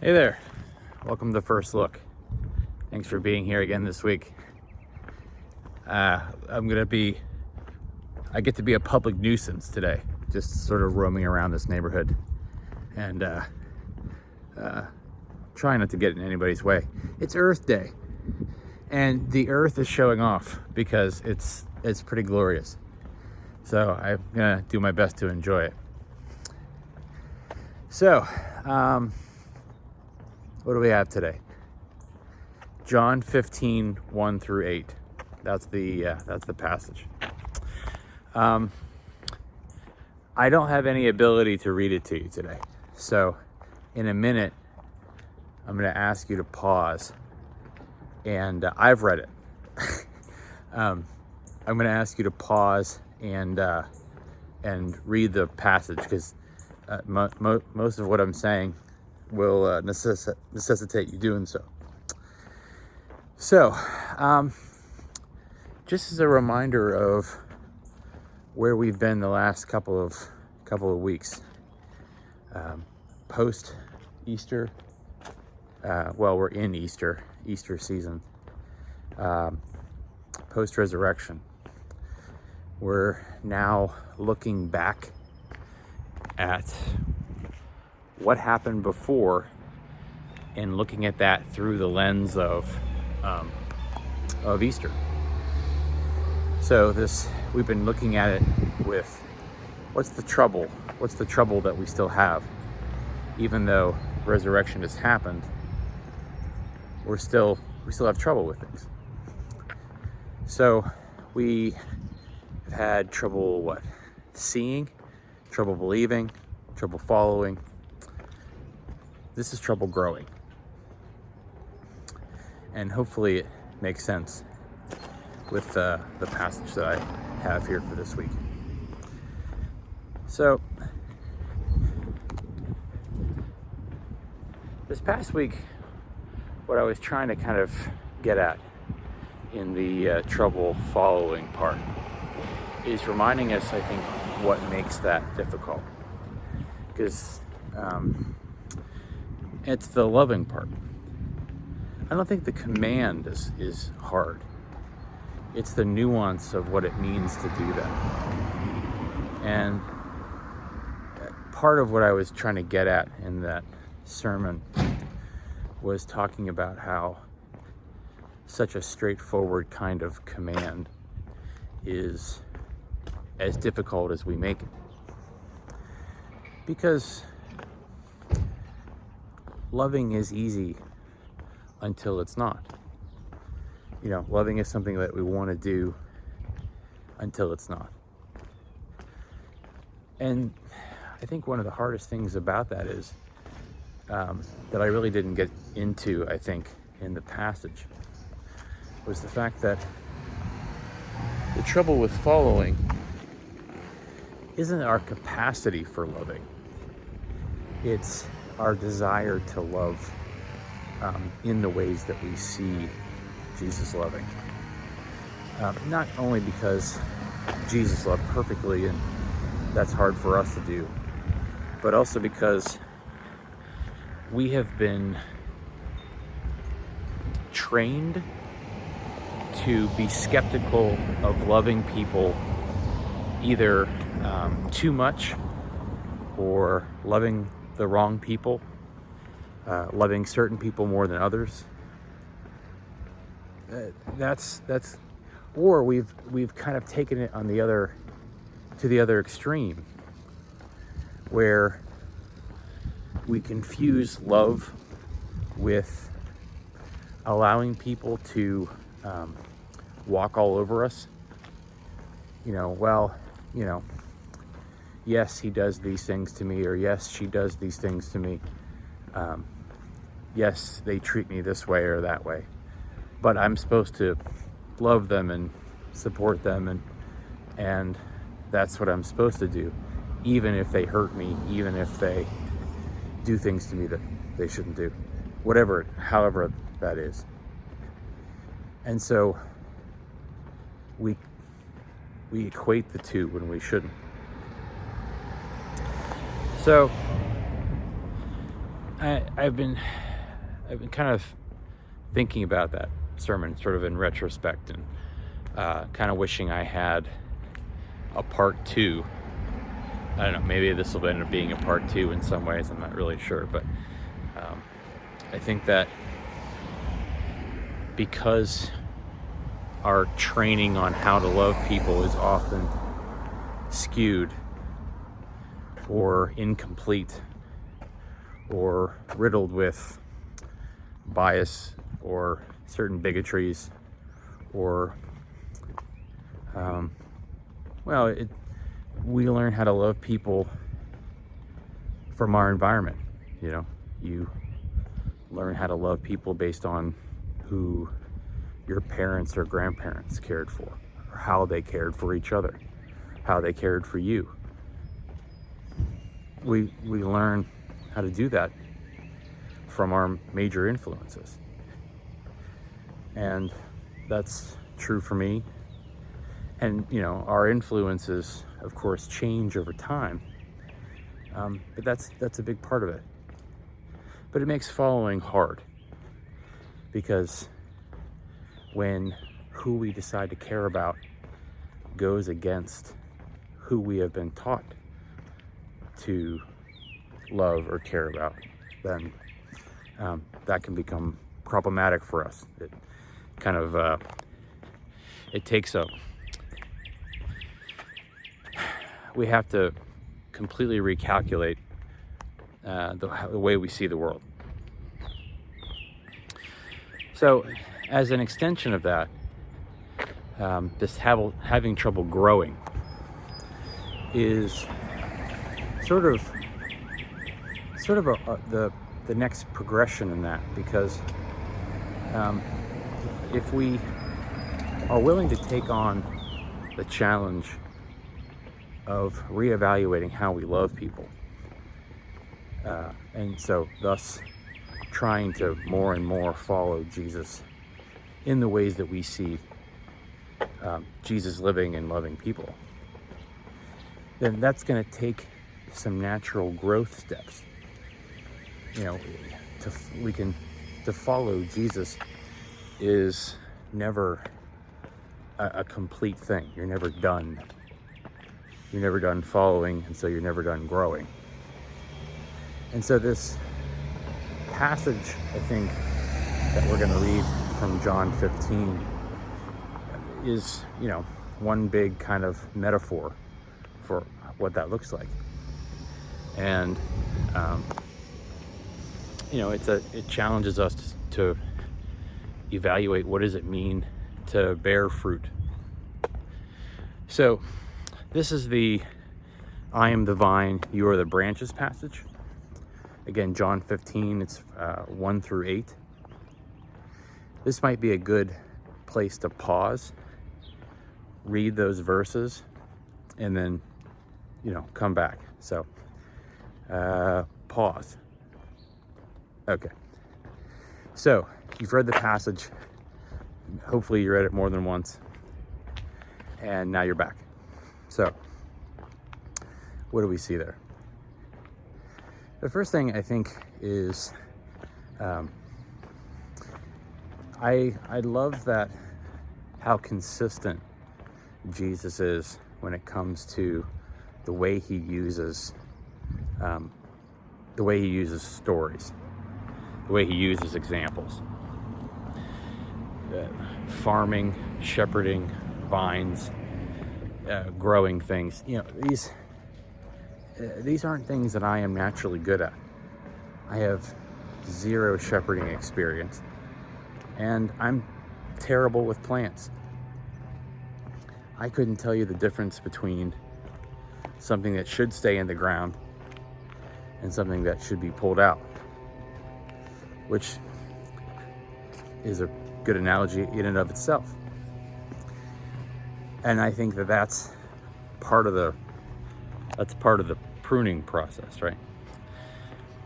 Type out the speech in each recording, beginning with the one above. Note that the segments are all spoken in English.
Hey there, welcome to First Look. Thanks for being here again this week. I get to be a public nuisance today, just sort of roaming around this neighborhood and trying not to get in anybody's way. It's Earth Day, and the Earth is showing off because it's pretty glorious. So I'm gonna do my best to enjoy it. So, what do we have today? John 15, 1 through 8. That's the passage. I don't have any ability to read it to you today. So in a minute, I'm going to ask you to pause. And I've read it. I'm going to ask you to pause and read the passage, because most of what I'm saying will necessitate you doing so. So, just as a reminder of where we've been the last couple of weeks, post Easter. We're in Easter season. Post resurrection, we're now looking back at what happened before and looking at that through the lens of Easter. So we've been looking at it with what's the trouble that we still have, even though resurrection has happened. We still have trouble with things. So we have had trouble seeing, trouble believing, trouble following. This is trouble growing. And hopefully it makes sense with the passage that I have here for this week. So, this past week, what I was trying to kind of get at in the trouble following part is reminding us, I think, what makes that difficult. Because it's the loving part. I don't think the command is hard. It's the nuance of what it means to do that. And part of what I was trying to get at in that sermon was talking about how such a straightforward kind of command is as difficult as we make it. Because loving is easy until it's not. Loving is something that we want to do until it's not. And I think one of the hardest things about that is that I really didn't get into, I think, in the passage, was the fact that the trouble with following isn't our capacity for loving. It's our desire to love in the ways that we see Jesus loving. Not only because Jesus loved perfectly, and that's hard for us to do, but also because we have been trained to be skeptical of loving people either too much, or loving the wrong people, loving certain people more than others. Or we've kind of taken it to the other extreme, where we confuse love with allowing people to walk all over us. Yes, he does these things to me, or yes, she does these things to me. Yes, they treat me this way or that way, but I'm supposed to love them and support them, and that's what I'm supposed to do, even if they hurt me, even if they do things to me that they shouldn't do, however that is. And so we equate the two when we shouldn't. So I've been kind of thinking about that sermon sort of in retrospect, and kind of wishing I had a part two. I don't know, maybe this will end up being a part two in some ways, I'm not really sure, but I think that because our training on how to love people is often skewed or incomplete or riddled with bias or certain bigotries, or we learn how to love people from our environment. You learn how to love people based on who your parents or grandparents cared for, or how they cared for each other, how they cared for you. We learn how to do that from our major influences. And that's true for me. And, our influences, of course, change over time. But that's a big part of it. But it makes following hard, because when who we decide to care about goes against who we have been taught to love or care about, then that can become problematic for us. It kind of it takes we have to completely recalculate the way we see the world. So, as an extension of that, this having trouble growing is sort of the next progression in that, because if we are willing to take on the challenge of reevaluating how we love people, and so thus trying to more and more follow Jesus in the ways that we see Jesus living and loving people, then that's going to take some natural growth steps. To follow Jesus is never a complete thing. You're never done. You're never done following, and so you're never done growing. And so this passage, I think, that we're going to read from John 15 is, one big kind of metaphor for what that looks like. And, it challenges us to evaluate, what does it mean to bear fruit? So this is the I am the vine, you are the branches passage. Again, John 15, it's 1 through 8. This might be a good place to pause, read those verses, and then, come back. So, pause. Okay. So, you've read the passage. Hopefully you read it more than once. And now you're back. So, what do we see there? The first thing I think is, I love that how consistent Jesus is when it comes to the way he uses stories, the way he uses examples. Farming, shepherding, vines, growing things. These aren't things that I am naturally good at. I have zero shepherding experience, and I'm terrible with plants. I couldn't tell you the difference between something that should stay in the ground and something that should be pulled out, which is a good analogy in and of itself. And I think that's part of the pruning process, right?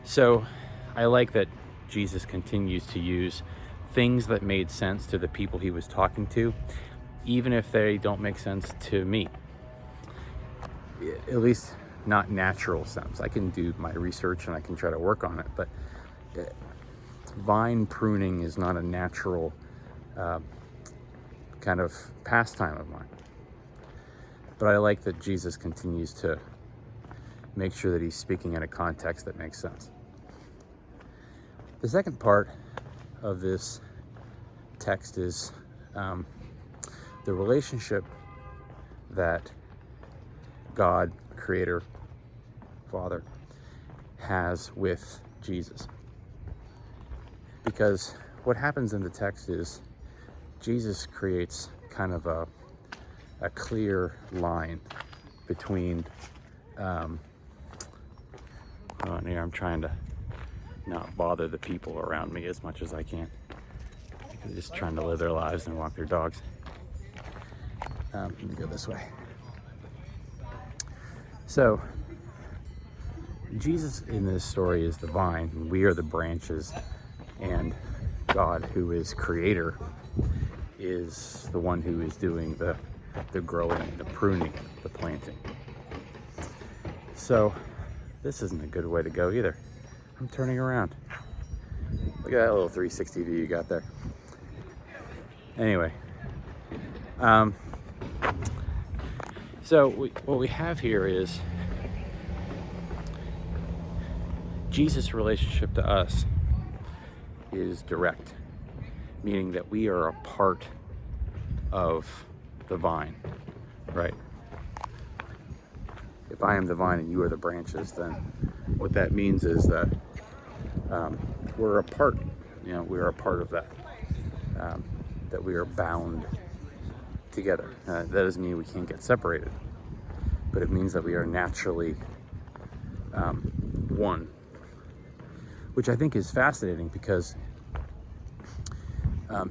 So I like that Jesus continues to use things that made sense to the people he was talking to, even if they don't make sense to me. At least not natural sense. I can do my research and I can try to work on it, but vine pruning is not a natural kind of pastime of mine. But I like that Jesus continues to make sure that he's speaking in a context that makes sense. The second part of this text is the relationship that God, Creator, Father, has with Jesus. Because what happens in the text is Jesus creates kind of a clear line between on here, I'm trying to not bother the people around me as much as I can. They're just trying to live their lives and walk their dogs. Let me go this way. So, Jesus in this story is the vine, and we are the branches, and God, who is Creator, is the one who is doing the growing, the pruning, the planting. So, this isn't a good way to go either. I'm turning around. Look at that little 360 view you got there. Anyway, so what we have here is Jesus' relationship to us is direct, meaning that we are a part of the vine, right? If I am the vine and you are the branches, then what that means is that we're a part, we're a part of that, that we are bound together. That doesn't mean we can't get separated, but it means that we are naturally one, which I think is fascinating because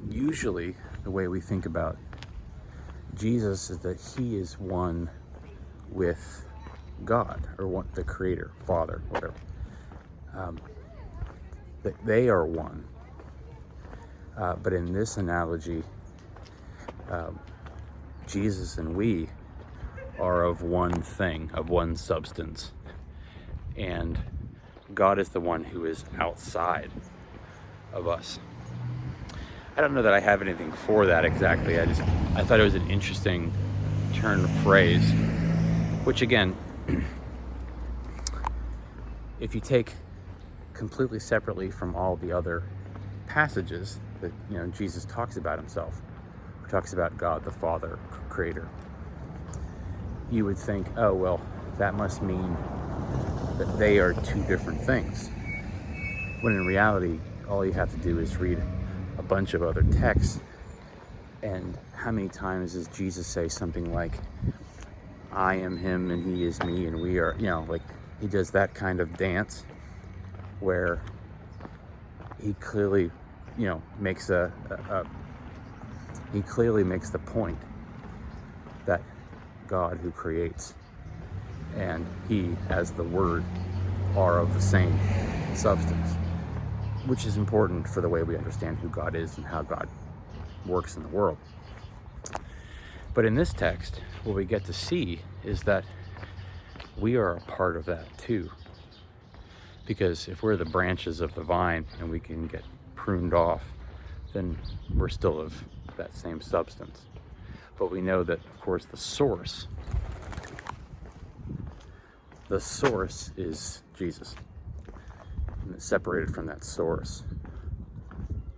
usually the way we think about Jesus is that he is one with God, or the Creator, Father, whatever. That they are one. But in this analogy, Jesus and we are of one thing, of one substance. And God is the one who is outside of us. I don't know that I have anything for that exactly. I thought it was an interesting turn of phrase, which again, if you take completely separately from all the other passages that Jesus talks about himself, or talks about God the Father, Creator, you would think, oh well, that must mean that they are two different things. When in reality, all you have to do is read a bunch of other texts, and how many times does Jesus say something like, I am him and he is me and we are, like he does that kind of dance where he clearly, makes he clearly makes the point that God who creates and he as the Word are of the same substance, which is important for the way we understand who God is and how God works in the world. But in this text, what we get to see is that we are a part of that too. Because if we're the branches of the vine and we can get pruned off, then we're still of that same substance. But we know that, of course, the source is Jesus. And separated from that source,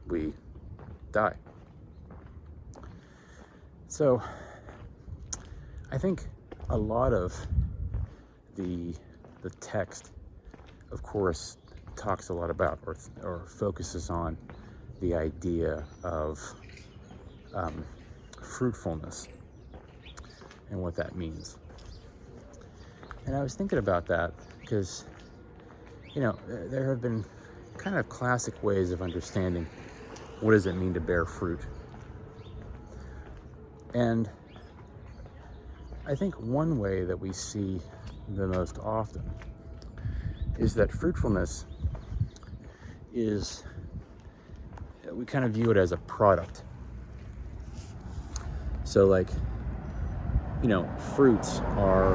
we die. So I think a lot of the text, of course, talks a lot about or focuses on the idea of fruitfulness and what that means. And I was thinking about that because, there have been kind of classic ways of understanding what does it mean to bear fruit. And I think one way that we see the most often is that fruitfulness is, we kind of view it as a product. So fruits are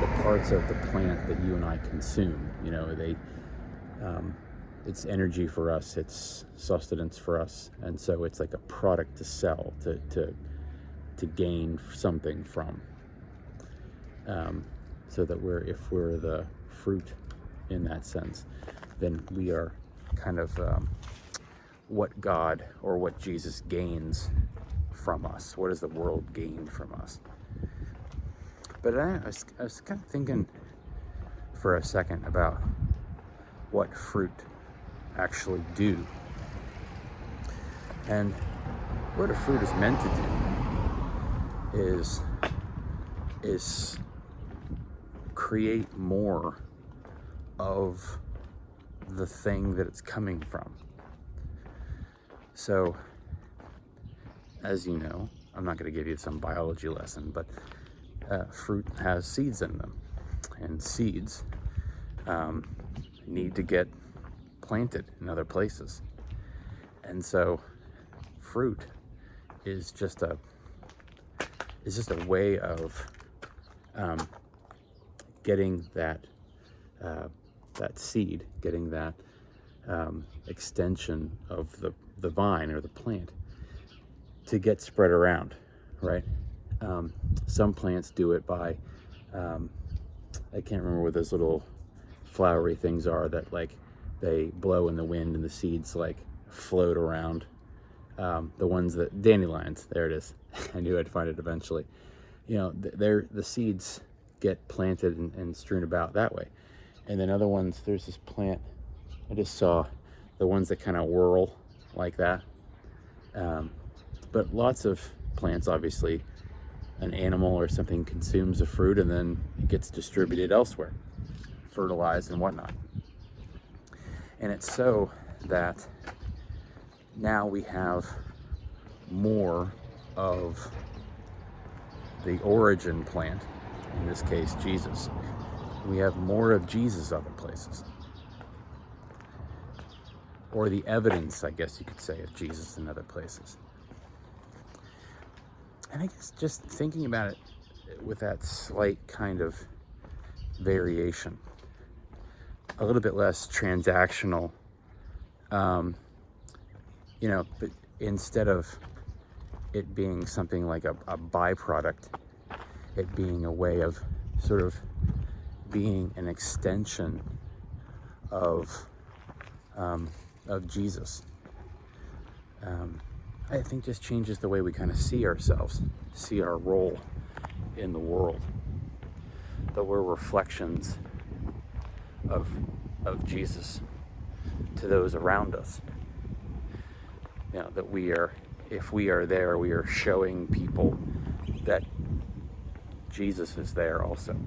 the parts of the plant that you and I consume. it's energy for us, it's sustenance for us, and so it's like a product to sell, to gain something from. So that if we're the fruit in that sense, then we are kind of what God or what Jesus gains from us. What does the world gain from us? But I was kind of thinking for a second about what fruit actually do. And what a fruit is meant to do is create more of the thing that it's coming from. So, as you know, I'm not going to give you some biology lesson, but fruit has seeds in them, and seeds need to get planted in other places. And so fruit is just a way of getting that seed, getting that extension of the vine or the plant to get spread around, right? Some plants do it by I can't remember what those little flowery things are that like they blow in the wind and the seeds like float around. The ones that, dandelions, there it is. I knew I'd find it eventually. You know, the seeds get planted and strewn about that way. And then other ones, there's this plant, I just saw the ones that kind of whirl like that. But lots of plants, obviously, an animal or something consumes the fruit and then it gets distributed elsewhere, fertilized and whatnot. And it's so that now we have more of the origin plant, in this case Jesus. We have more of Jesus other places, or the evidence, I guess you could say, of Jesus in other places. And I guess just thinking about it with that slight kind of variation, a little bit less transactional, but instead of it being something like a byproduct, it being a way of sort of being an extension of Jesus. I think just changes the way we kind of see ourselves, see our role in the world. That we're reflections of Jesus to those around us. You know, that if we are there, we are showing people that Jesus is there also.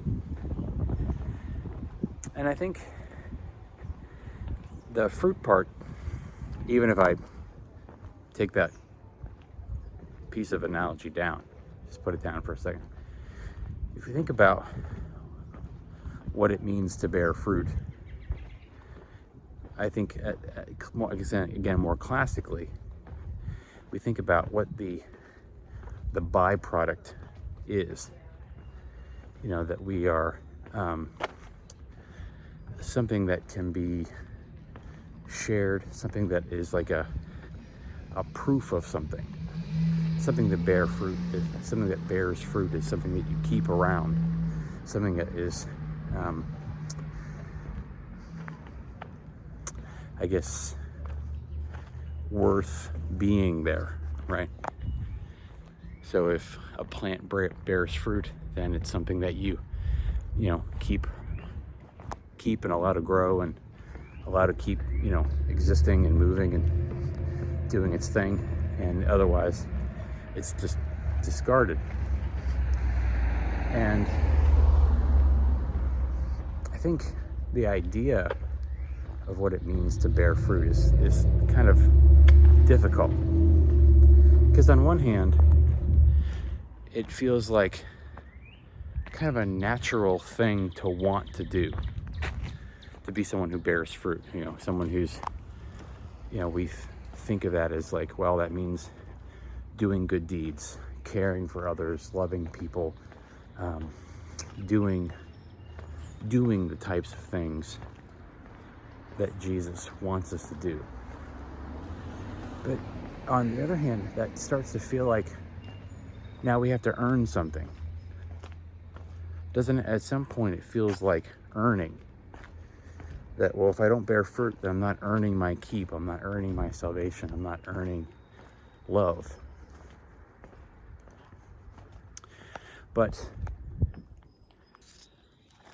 And I think the fruit part, even if I take that piece of analogy down, just put it down for a second. If you think about what it means to bear fruit, I think, again, more classically, we think about what the byproduct is. You know, that we are something that can be shared, something that is like a proof of something. Something that bears fruit is something that you keep around, something that is, I guess, worth being there, right? So if a plant bears fruit, then it's something that you keep and allow to grow and allow to keep, existing and moving and doing its thing, and otherwise it's just discarded. And I think the idea of what it means to bear fruit is kind of difficult, because on one hand it feels like kind of a natural thing to want to do, to be someone who bears fruit, someone who's, we think of that as like, well, that means doing good deeds, caring for others, loving people, doing the types of things that Jesus wants us to do. But on the other hand, that starts to feel like now we have to earn something. Doesn't it? At some point, it feels like earning. That, well, if I don't bear fruit, then I'm not earning my keep. I'm not earning my salvation. I'm not earning love. But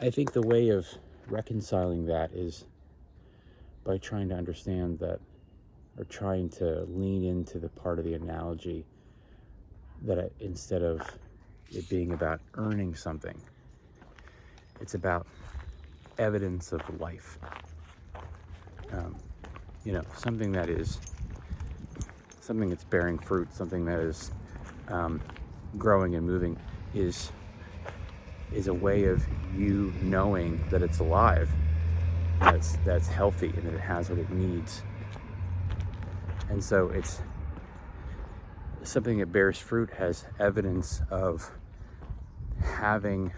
I think the way of reconciling that is by trying to understand that, or trying to lean into the part of the analogy that instead of it being about earning something, it's about evidence of life. Something that's bearing fruit, something that is growing and moving is a way of you knowing that it's alive, that's healthy, and that it has what it needs. And so it's something that bears fruit, has evidence of having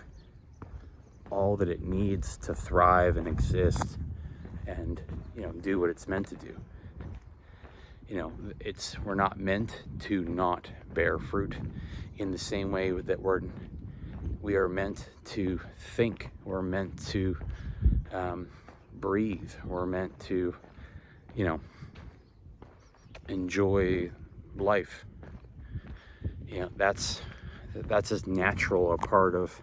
all that it needs to thrive and exist and do what it's meant to do. We're not meant to not bear fruit in the same way that we are meant to think. We're meant to breathe. We're meant to enjoy life. That's as natural a part of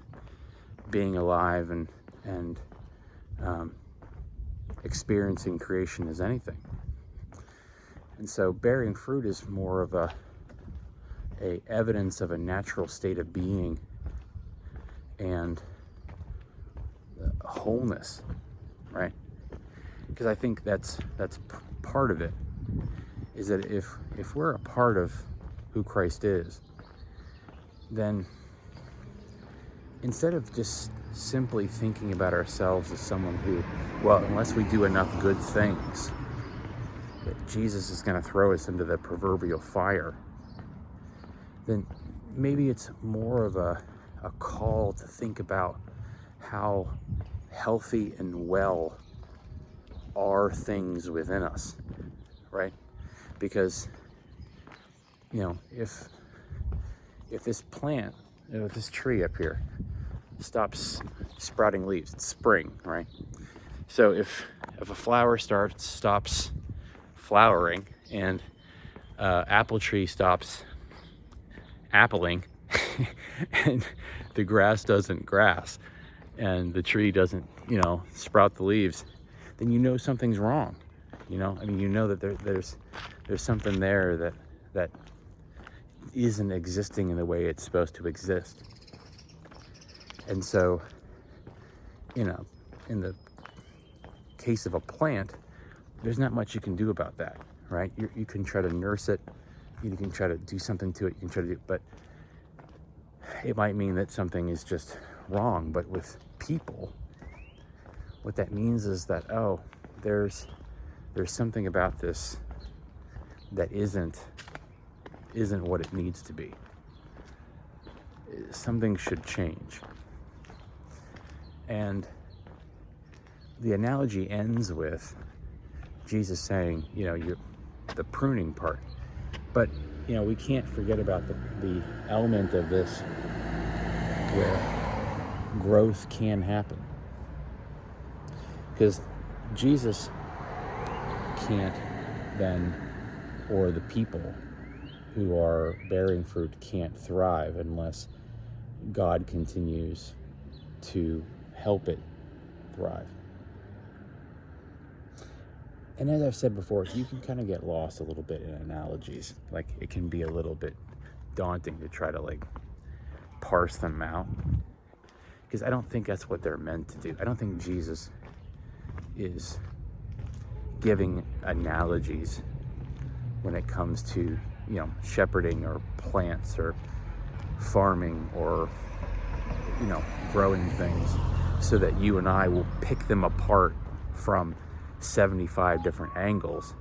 being alive and experiencing creation as anything. And so bearing fruit is more of a evidence of a natural state of being and wholeness, right? Because I think that's part of it, is that if we're a part of who Christ is, then instead of just simply thinking about ourselves as someone who, well, unless we do enough good things, that Jesus is going to throw us into the proverbial fire, then maybe it's more of a call to think about how healthy and well are things within us, right? Because, if this plant, this tree up here stops sprouting leaves, it's spring, right? So if a flower stops flowering and apple tree stops appling and the grass doesn't grass and the tree doesn't, sprout the leaves, then something's wrong. That there's something there that isn't existing in the way it's supposed to exist. And so, in the case of a plant, there's not much you can do about that, right? You can try to nurse it, you can try to do something to it, you can try to do, but it might mean that something is just wrong. But with people, what that means is that, there's something about this that isn't what it needs to be. Something should change. And the analogy ends with Jesus saying, the pruning part. But, we can't forget about the element of this where growth can happen. Because Jesus can't then, or the people who are bearing fruit can't thrive unless God continues to help it thrive. And as I've said before, you can kind of get lost a little bit in analogies. Like, it can be a little bit daunting to try to parse them out, because I don't think that's what they're meant to do. I don't think Jesus is giving analogies when it comes to, shepherding or plants or farming or, growing things so that you and I will pick them apart from 75 different angles.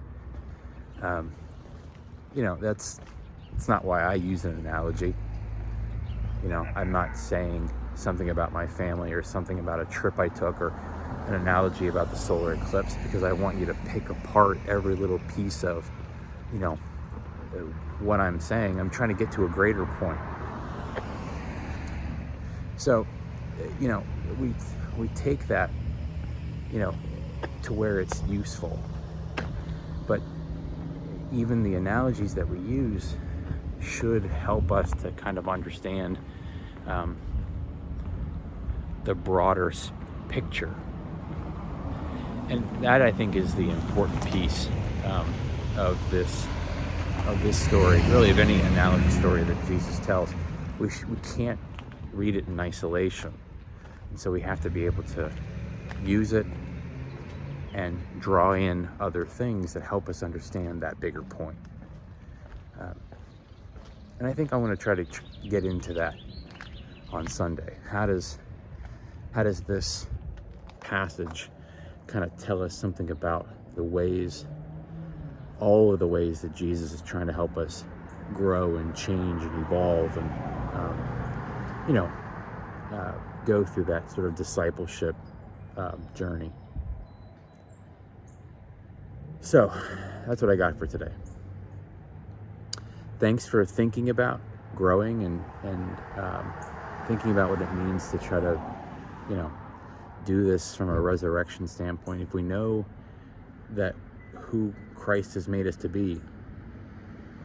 That's not why I use an analogy. I'm not saying something about my family or something about a trip I took or an analogy about the solar eclipse, because I want you to pick apart every little piece of, you know, what I'm saying. I'm trying to get to a greater point. So, you know, we take that, you know, to where it's useful. But even the analogies that we use should help us to kind of understand the broader picture. And that, I think, is the important piece of this story, really of any analogy story that Jesus tells. We can't read it in isolation. And so we have to be able to use it and draw in other things that help us understand that bigger point. And I think I want to try to get into that on Sunday. How does this passage kind of tell us something about all of the ways that Jesus is trying to help us grow and change and evolve and, go through that sort of discipleship journey. So that's what I got for today. Thanks for thinking about growing and thinking about what it means to try to, do this from a resurrection standpoint. If we know that who Christ has made us to be,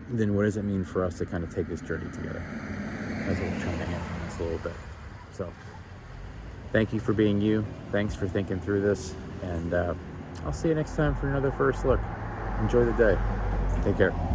then what does it mean for us to kind of take this journey together? That's what we're trying to handle this a little bit. So thank you for being you. Thanks for thinking through this. And I'll see you next time for another First Look. Enjoy the day. Take care.